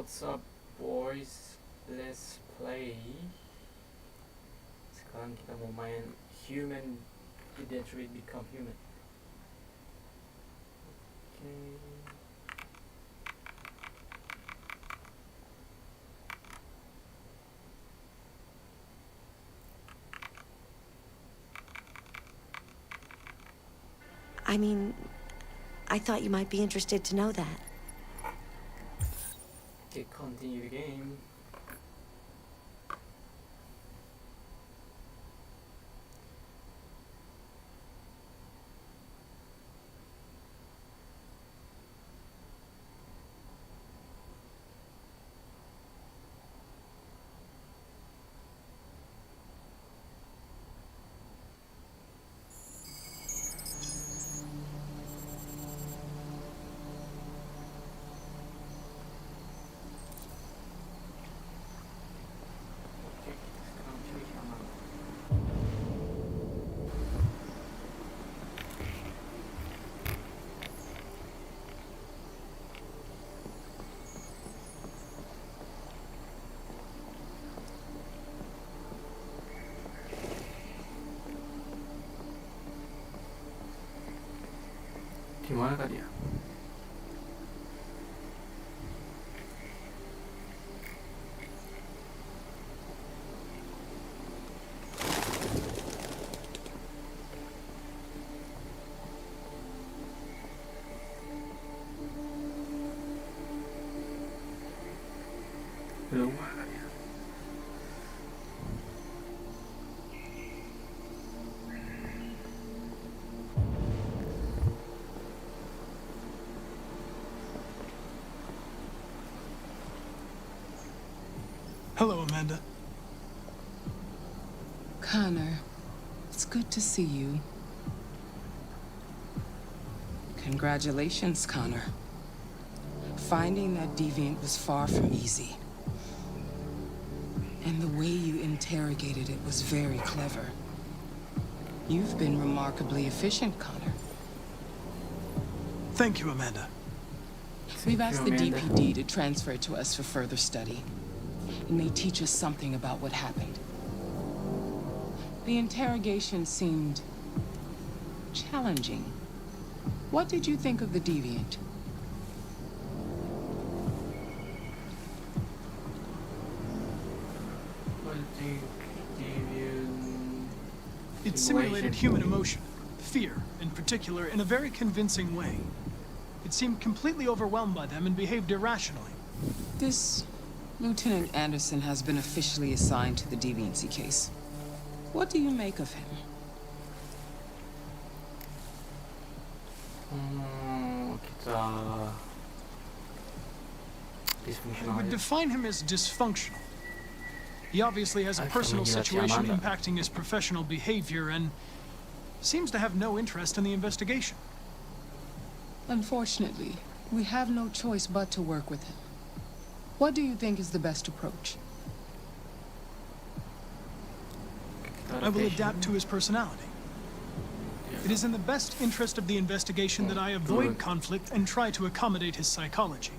What's up boys? Let's play. Sekarang kita mau main Human Eventually Become Human. Okay. I mean, I thought you might be interested to know that. Okay, continue the game. Gimana kah dia? Rumah kah dia? Hello, Amanda. Connor, it's good to see you. Congratulations, Connor. Finding that deviant was far from easy. And the way you interrogated it was very clever. You've been remarkably efficient, Connor. Thank you, Amanda. We've asked the DPD to transfer it to us for further study. It may teach us something about what happened. The interrogation seemed challenging. What did you think of the deviant? It simulated human emotion, fear in particular, in a very convincing way. It seemed completely overwhelmed by them and behaved irrationally. This Lieutenant Anderson has been officially assigned to the deviancy case. What do you make of him? I would define him as dysfunctional. He obviously has a personal situation impacting his professional behavior and seems to have no interest in the investigation. Unfortunately, we have no choice but to work with him. What do you think is the best approach? I will adapt to his personality. It is in the best interest of the investigation that I avoid conflict and try to accommodate his psychology.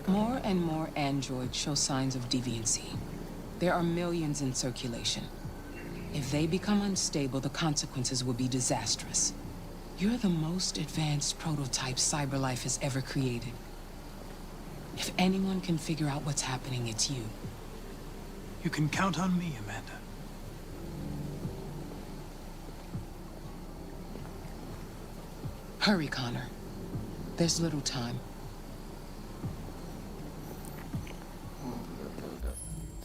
More and more androids show signs of deviancy. There are millions in circulation. If they become unstable, the consequences will be disastrous. You're the most advanced prototype CyberLife has ever created. If anyone can figure out what's happening, it's you. You can count on me, Amanda. Hurry, Connor. There's little time.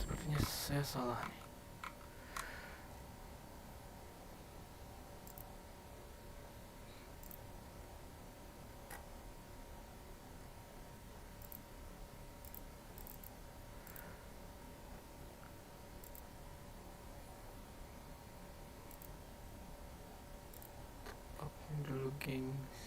Sepertinya saya salah nih. Dulu gengs.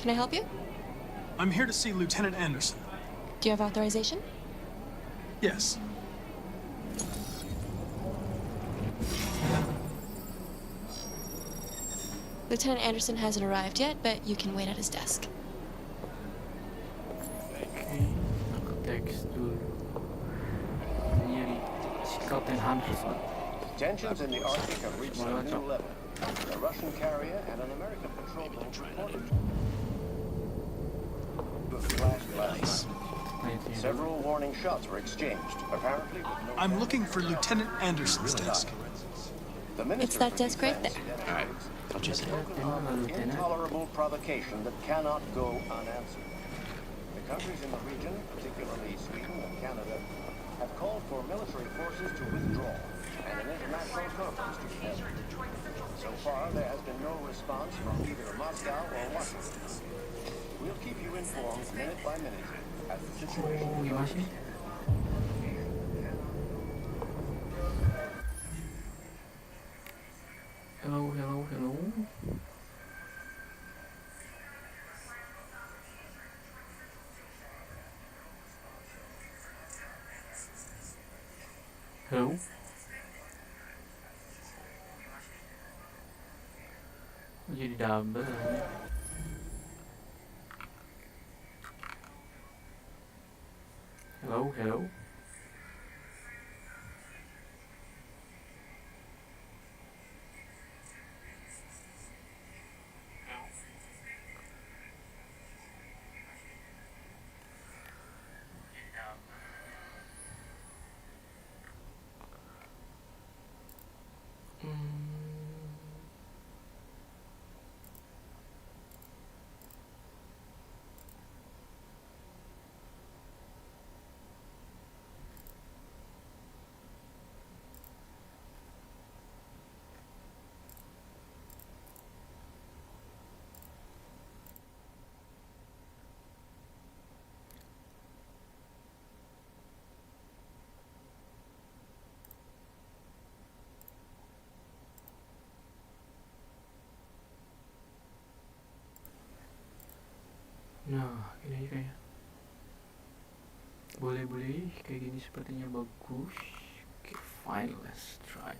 Can I help you? I'm here to see Lieutenant Anderson. Do you have authorization? Yes. Lieutenant Anderson hasn't arrived yet, but you can wait at his desk. Oke, aku teks dulu. Nyari si Kapten Anderson. Tensions in the Arctic have reached a new level. A Russian carrier and an American patrol boat reported to have clashed last night. Several warning shots were exchanged, apparently with no... I'm looking for Lieutenant Anderson's desk. It's that desk right there. All right. I'll just intolerable provocation that cannot go unanswered. The countries in the region, particularly Sweden and Canada, have called for military forces to withdraw and an international conference to be held. So far, there has been no response from either Moscow or Washington. We'll keep you informed minute by minute as the situation develops. Hello, hello, hello. Hello. Kok jadi double? Hello, hello. Nah, ini aja kayak boleh kayak gini sepertinya bagus. Okay, fine, let's try.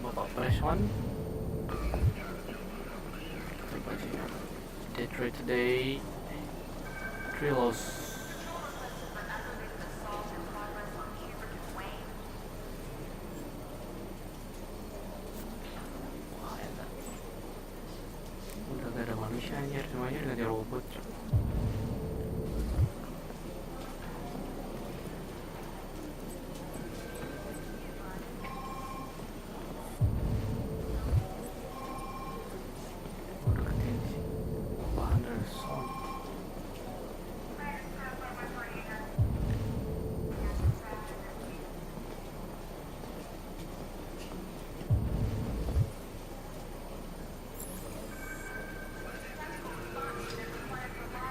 Bapak press one. Coba aja ya. Detroit today. Trilos. Manusia anjir, semuanya ganti robot. Udah deketin sih. Anderson.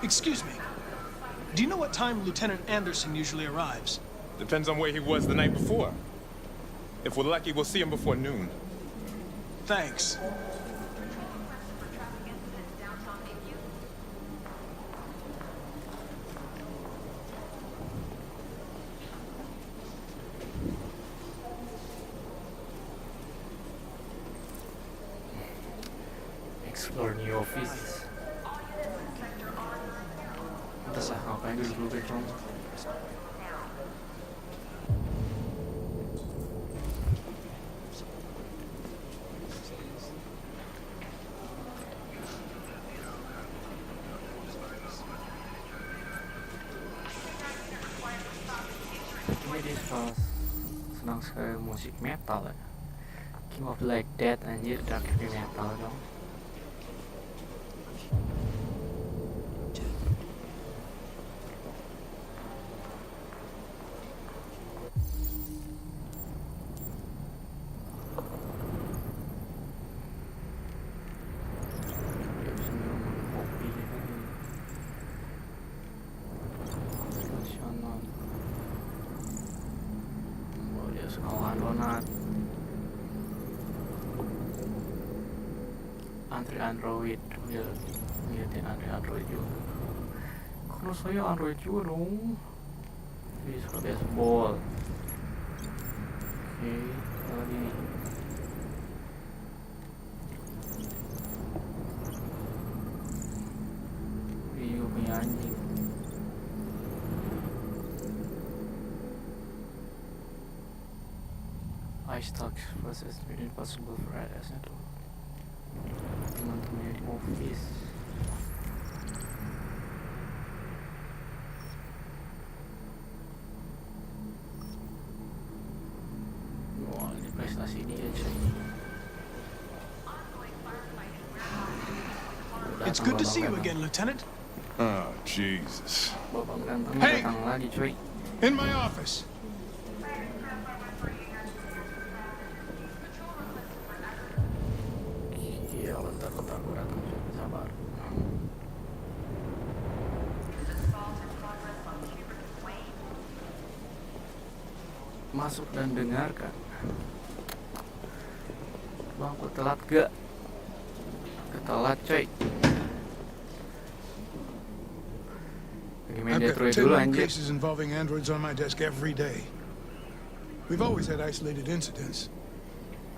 Excuse me. Do you know what time Lieutenant Anderson usually arrives? Depends on where he was the night before. If we're lucky, we'll see him before noon. Thanks. Explore new office. Terserah ngapain dulu background. Ini dia senang sekali musik metal ya. King of Like That anjir, dark heavy metal dong. donat. Antri Android. Ya, liatin antri Android juga. Kalau saya Android juga dong. Jadi suka baseball. Oke, lagi nih. Video punya anjing. Ice Talks versus Mission Impossible Fridays itu teman-temannya di office. Wah, ini prestasi dia cuy. It's good to see you again, Lieutenant. Oh, Jesus. Bapak ganteng Hey! datang lagi cuy. In my office. Iya, bentar gue datang cuy. Sabar. Masuk dan dengarkan. Bang, aku telat gak? Ketelat coy. Main I've Detroit got 10 dulu known anjir. cases involving androids on my desk every day. We've always had isolated incidents.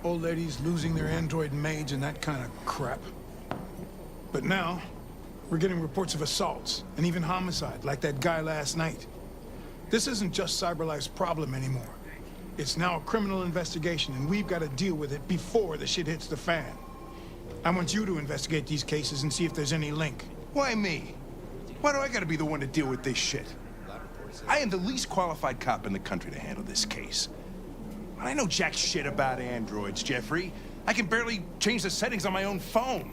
Old ladies losing their android maids and that kind of crap. But now, we're getting reports of assaults and even homicide, like that guy last night. This isn't just CyberLife's problem anymore. It's now a criminal investigation, and we've got to deal with it before the shit hits the fan. I want you to investigate these cases and see if there's any link. Why me? Why do I gotta be the one to deal with this shit? I am the least qualified cop in the country to handle this case. I know jack shit about androids, Jeffrey. I can barely change the settings on my own phone.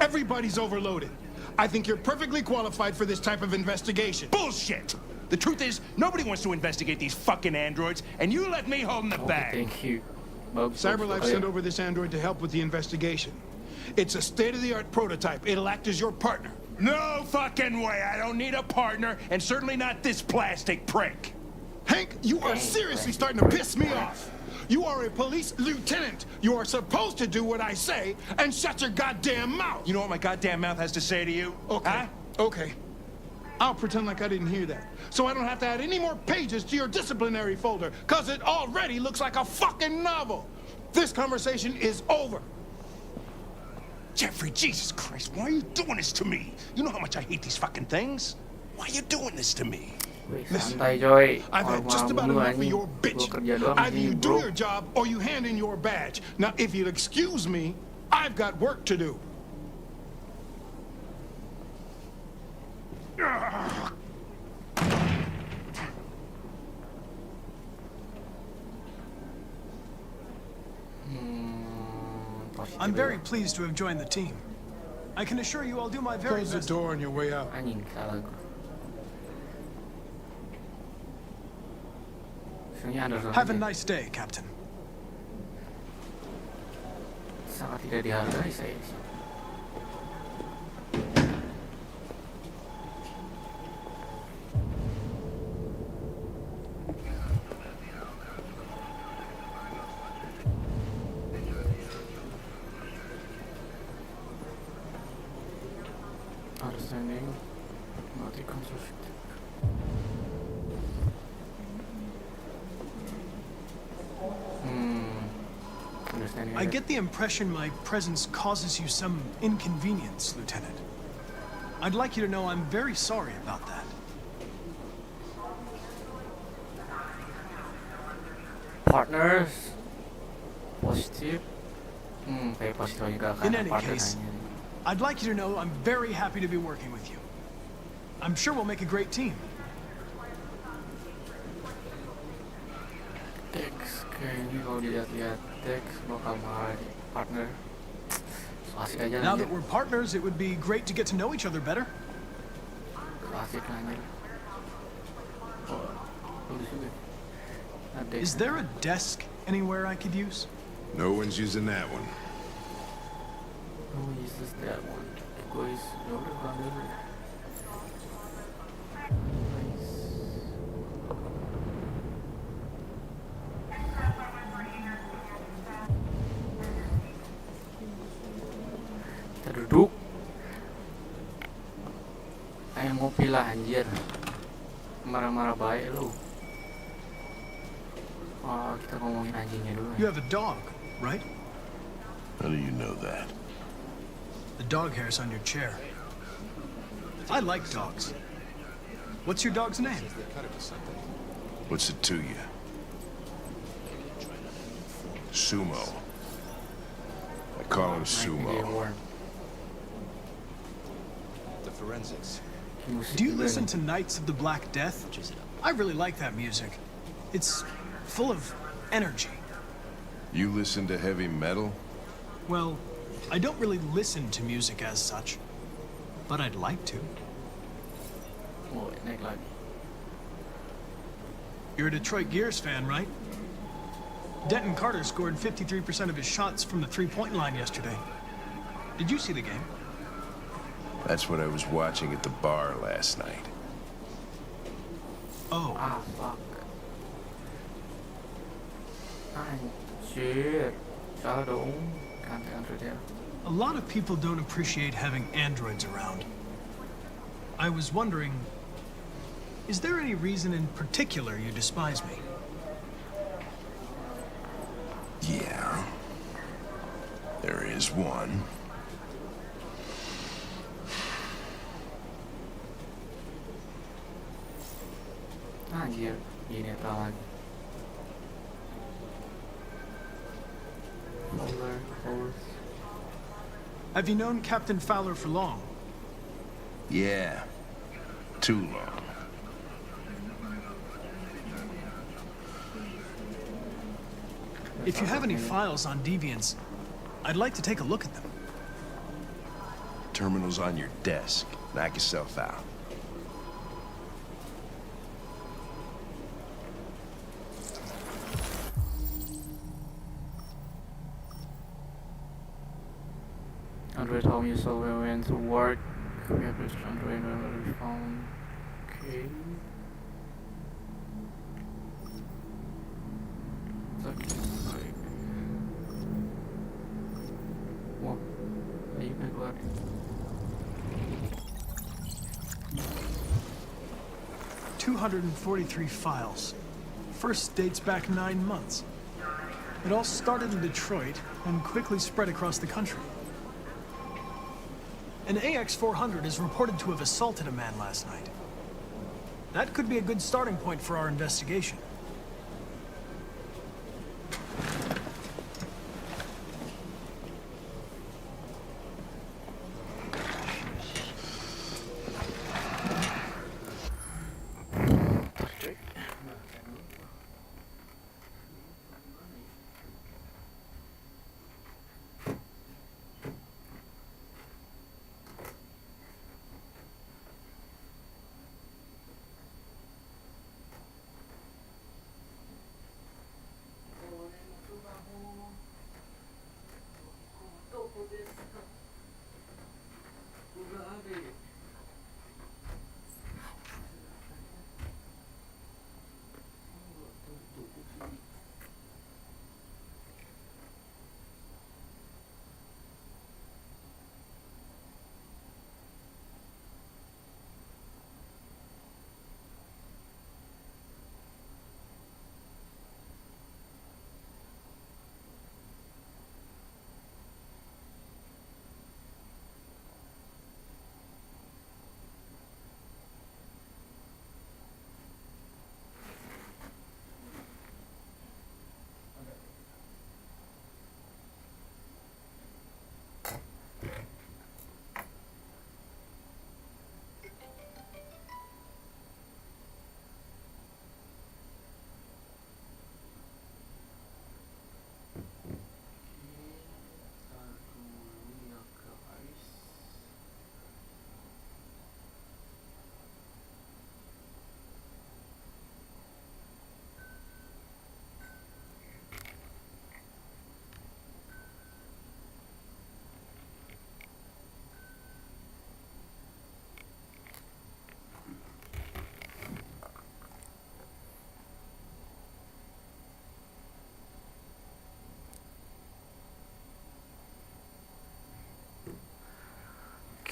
Everybody's overloaded. I think you're perfectly qualified for this type of investigation. Bullshit! The truth is, nobody wants to investigate these fucking androids, and you let me hold in the Oke, bag. thank you. Bagus. CyberLife bagus. sent over this android to help with the investigation. It's a state-of-the-art prototype. It'll act as your partner. No fucking way! I don't need a partner, and certainly not this plastic prick. Hank, you are seriously starting to piss me off. You are a police lieutenant. You are supposed to do what I say and shut your goddamn mouth. You know what my goddamn mouth has to say to you? Okay, Huh? okay. I'll pretend like I didn't hear that, so I don't have to add any more pages to your disciplinary folder, because it already looks like a fucking novel. This conversation is over. Jeffrey, Jesus Christ, why are you doing this to me? You know how much I hate these fucking things? Why are you doing this to me? Wih, santai coy. I've had just about Orang enough of anjing. your Gua bitch. kerja doang Either di you sini, do bro. your job or you hand in your badge. Now, if you'll excuse me, I've got work to do. I'm very pleased to have joined the team. I can assure you I'll do my very Close the best. door on your way out. Anjing, salah gua. Sebenarnya Anderson Have a aja. nice day, Captain. Sangat tidak dihargai saya di sini. Understanding, mati konstruksi. Understanding. I get the impression my presence causes you some inconvenience, Lieutenant. I'd like you to know I'm very sorry about that. Partners positif. Kayak positif juga kan In any partner case, nanya. I'd like you to know I'm very happy to be working with you. I'm sure we'll make a great team. Teks kayaknya kalau dilihat-lihat teks bakal marah partner. So asik aja Now anjir. that we're partners, it would be great to get to know each other better. So asik anjir. Oh, bagus juga. Ada. Is there a desk anywhere I could use? No one's using that one. Oh, uses that one. Guys, ya udah gua ambil dulu. Nice. Kayak ngopi lah anjir. Marah-marah baik lu. Oh, kita ngomongin anjingnya dulu. You have a dog, right? How do you know that? The dog hair's on your chair. I like dogs. What's your dog's name? What's it to you? Sumo. I call him Sumo. The forensics. Do you listen to Knights of the Black Death? I really like that music. It's full of energy. You listen to heavy metal? Well, I don't really listen to music as such, but I'd like to. Oh, naik lagi. You're a Detroit Gears fan, right? Denton Carter scored 53% of his shots from the three-point line yesterday. Did you see the game? That's what I was watching at the bar last night. Oh, Ah, fuck. Anjir. Salah dong. Ganti Android ya. a lot of people don't appreciate having androids around. I was wondering, is there any reason in particular you despise me? Yeah. There is one. Anjir, gini lagi. Fowler, horse. Have you known Captain Fowler for long? Yeah. Too long. If you have any files on deviants, I'd like to take a look at them. Terminal's on your desk. Knock yourself out. Android home you saw where we went to work. We have reached Android when we found. Okay. Sorry. Wah, ayo kan keluar. 243 files. First dates back 9 months. It all started in Detroit and quickly spread across the country. An AX-400 is reported to have assaulted a man last night. That could be a good starting point for our investigation.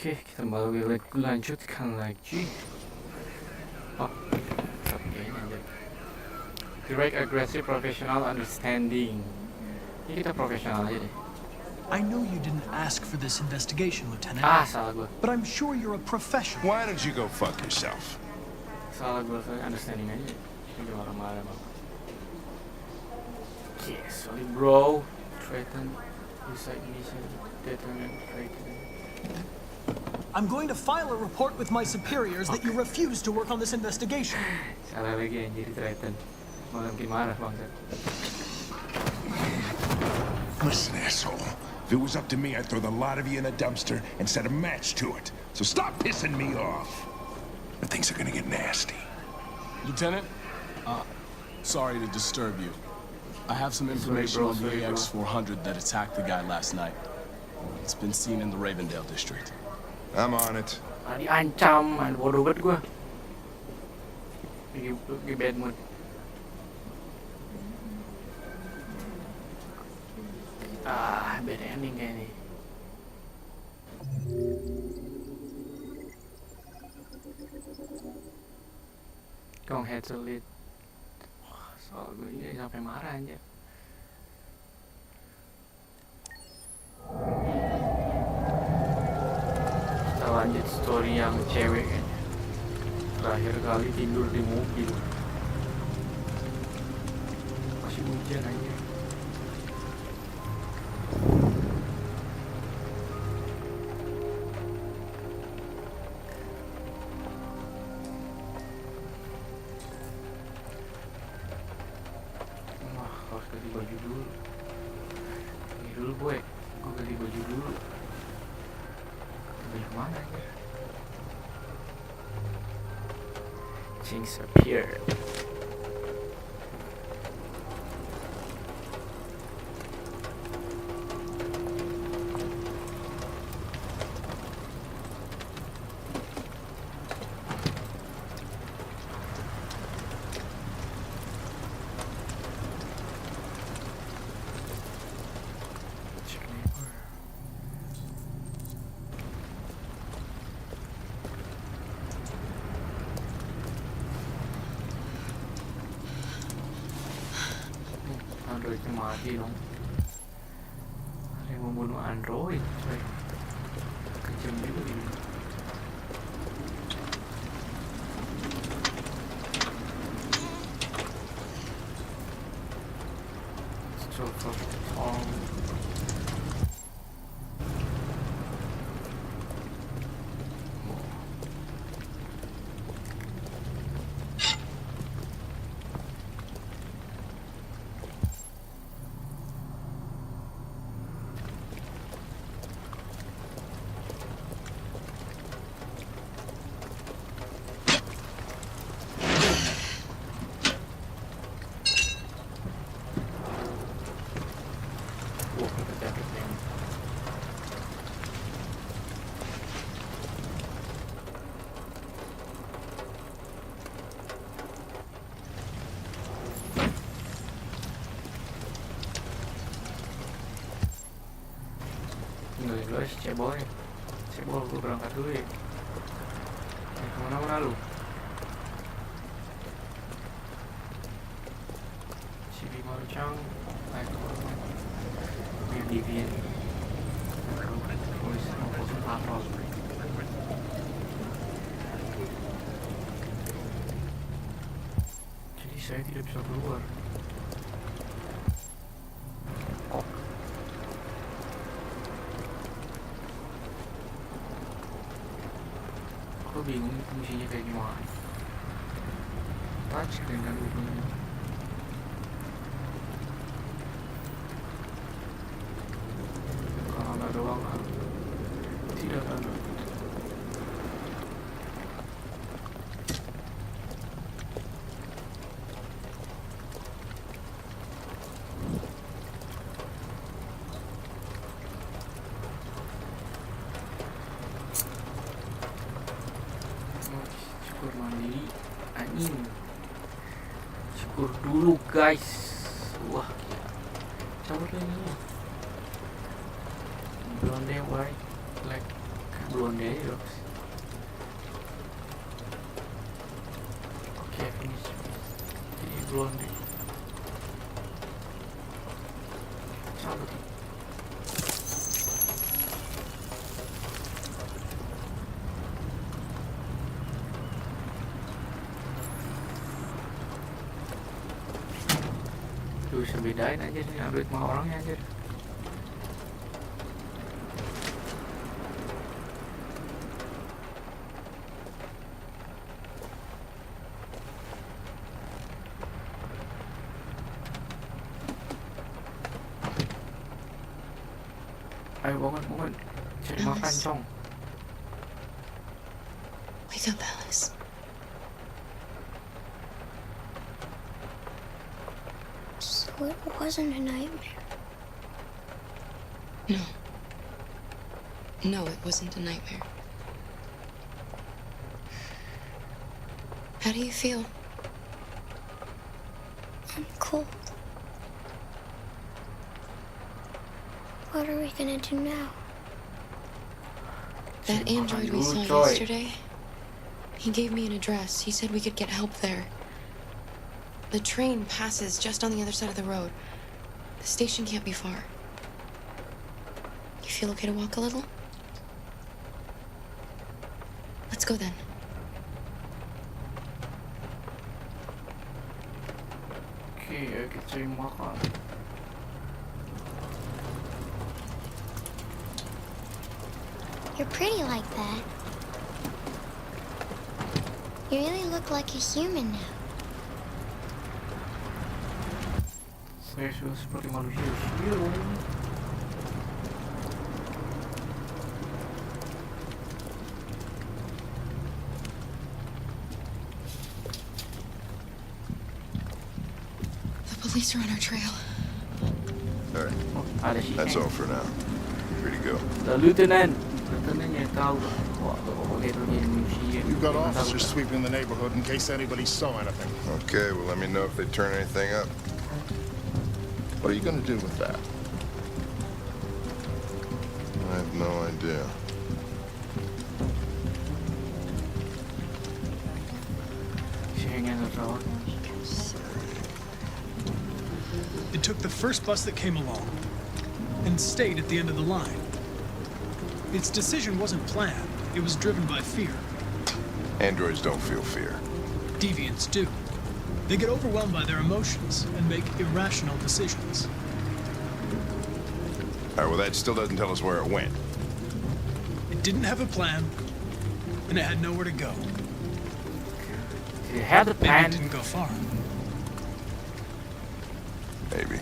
Oke, kita lanjutkan lagi. Oh, ini aja. Direct, aggressive, professional, understanding. Ini kita profesional aja deh. I know you didn't ask for this investigation, Lieutenant. Salah gue. But I'm sure you're a professional. Why don't you go fuck yourself? Salah gue, understanding aja. Ini marah-marah bang. Oke, sorry bro. Threaten, decide mission, determine, threaten. I'm going to file a report with my superiors that you refuse to work on this investigation. Salah lagi yang jadi threaten. Malah bikin marah bang. Listen, asshole. If it was up to me, I'd throw the lot of you in a dumpster and set a match to it. So stop pissing me off. But things are gonna get nasty. Lieutenant, sorry to disturb you. I have some information on the AX-400 that attacked the guy last night. It's been seen in the Ravendale district. I'm on it. Diancam, bodoh banget gue. Lagi bad mood. Bad ending kayak nih. Gong head to lead. Soal gue ini sampai marah aja. Kita lanjut story yang cewek kan. Terakhir kali tidur di mobil. Masih hujan aja. Ganti baju dulu. Ini dulu gue ganti baju dulu. Baju mana ya? Jinx appear. Androidnya mati dong. Ada yang membunuh android, coy. Kejam juga ini. Coba guys, cebol gue berangkat dulu ya. Kemana-mana lu? Cibi Marucang, naik ke Deviant, polisi mau patrol. Jadi saya tidak bisa keluar. Aku bingung fungsinya kayak gimana. Touchscreen kan ubahnya. Kalau nggak ada uang, tidak ada. Syukur mandiri anjing. Syukur dulu guys. Wah gila. Cabut lagi. Blonde white black blonde aja dong. Oke, finish. Jadi blonde. Cabut. Tuh bisa bedain aja nih Android sama orangnya aja. Ayo bangun, cari makan Alice. cong. Wake up, Alice. So it wasn't a nightmare. No. No, it wasn't a nightmare. How do you feel? I'm cold. What are we gonna do now? That android we saw yesterday, he gave me an address. He said we could get help there. The train passes just on the other side of the road. The station can't be far. You feel okay to walk a little? Let's go then. Oke, ayo kita cari makan. You're pretty like that. You really look like a human now. Saya sudah seperti manusia siu. The police are on our trail. All right, Oh, ada sih. that's all for now. Free to go. The lieutenant. Lieutenantnya tahu. Wah, oke itu dia manusia. We've got officers sweeping the neighborhood in case anybody saw anything. Okay, well, let me know if they turn anything up. What are you gonna do with that? I have no idea. Sayangnya terlalu. It took the first bus that came along and stayed at the end of the line. Its decision wasn't planned. It was driven by fear. Androids don't feel fear. Deviants do. They get overwhelmed by their emotions and make irrational decisions. All right, well, that still doesn't tell us where it went. It didn't have a plan, and it had nowhere to go. It had a Maybe plan. it didn't go far. Maybe.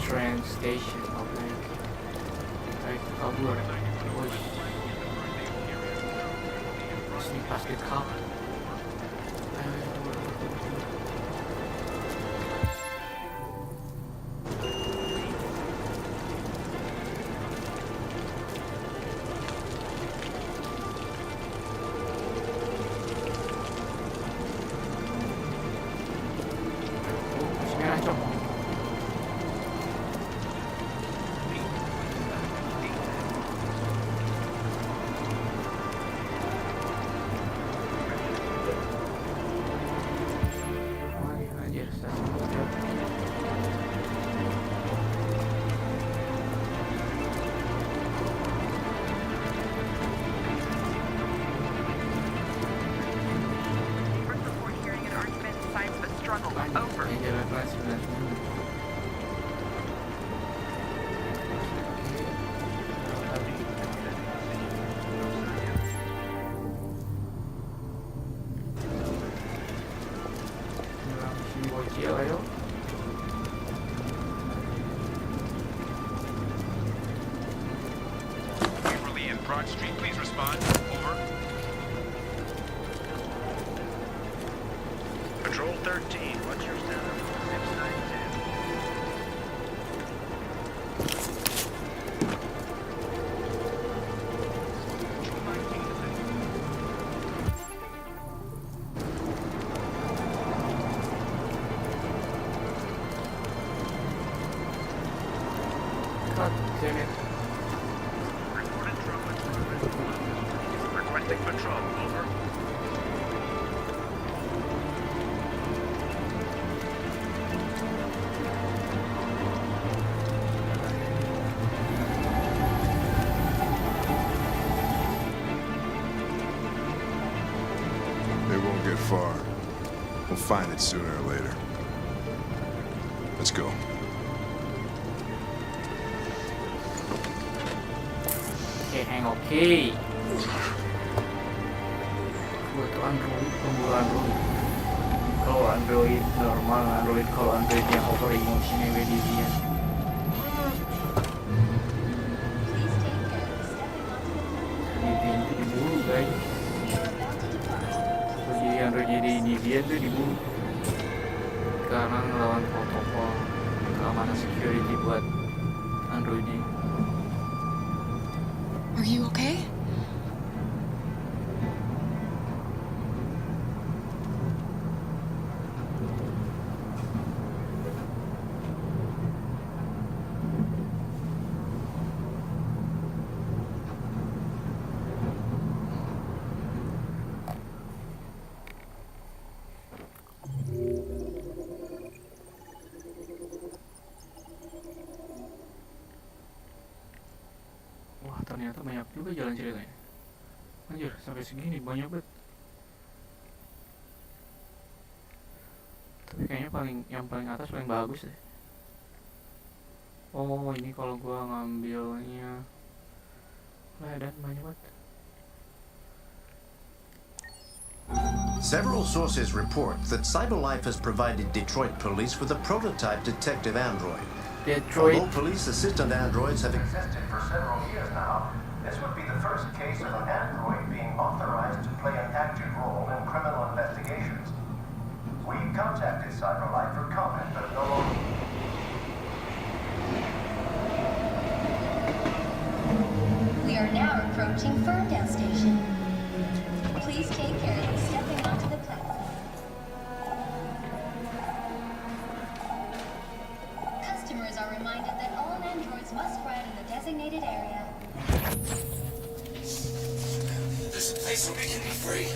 Train station, oke. Baik, kabur. Wih. Sini pasti kau. Broad Street, please respond. Over. Patrol 13, what's your status? 6910. God damn it. Requesting patrol, over. They won't get far. We'll find it sooner or later. Let's go. Oke, hang oke. Gue tuh android, pemburu android. Kalau android normal, android kalau android yang over emotionnya beda dia. Devian tuh diburu guys. Terus jadi android jadi Devian tuh diburu karena ngelawan protokol keamanan security buat androidnya. Are you okay? Wah, ternyata banyak juga jalan ceritanya. Anjir, sampai segini banyak banget. Tapi kayaknya yang paling atas paling bagus deh. Oh, ini kalau gua ngambilnya dan banyak banget. Several sources report that CyberLife has provided Detroit police with a prototype detective android. Although police assistant androids have existed for several years now, this would be the first case of an android being authorized to play an active role in criminal investigations. We contacted CyberLife for comment, but no longer. We are now approaching Ferndale Station. Please take care of stepping onto the platform. Customers are reminded that all androids must ride in the designated area. There's a place where we can be free.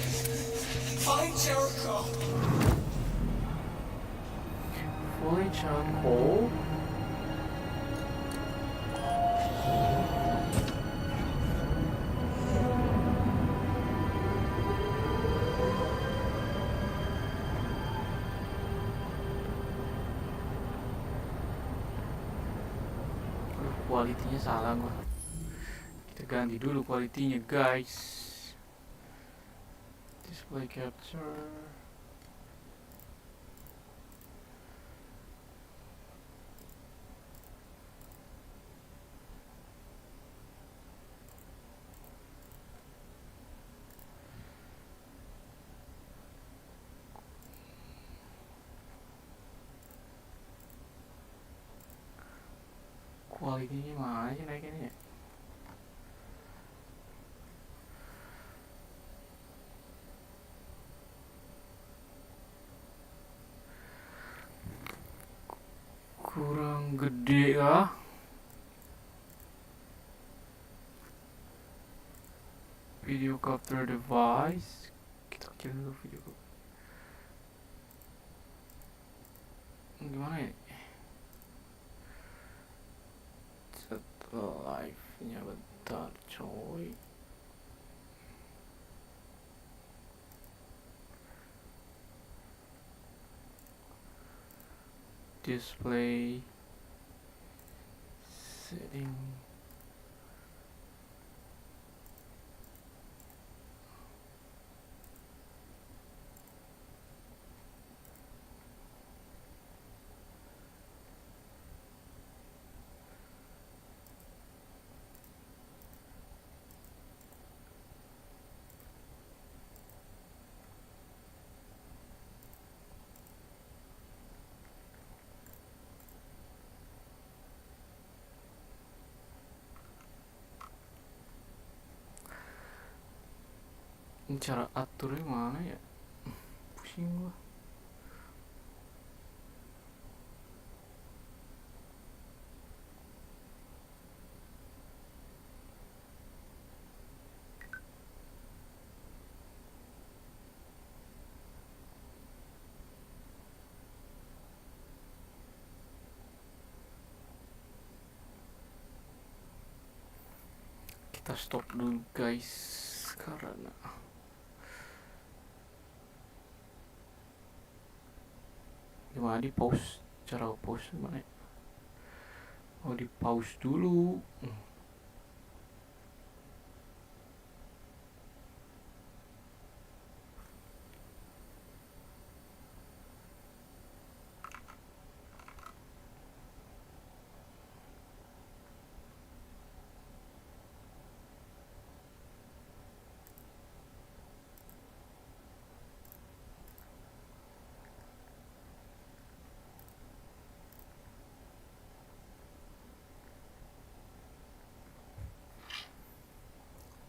Find Jericho. Fully charcoal. Kualitinya salah gua. Kita ganti dulu kualitinya guys. Display capture. Kualitinya mana sih naikinnya? Kurang gede ah. Video capture device. Kita kecilin dulu video. Gimana ya? Live-nya bentar coy. Display setting. Cara aturnya mana ya? Pusing gua. Kita stop dulu guys, karena gimana di pause, cara pause gimana ya? Oh di pause dulu.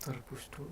Terpush dulu.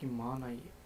Gimana ya?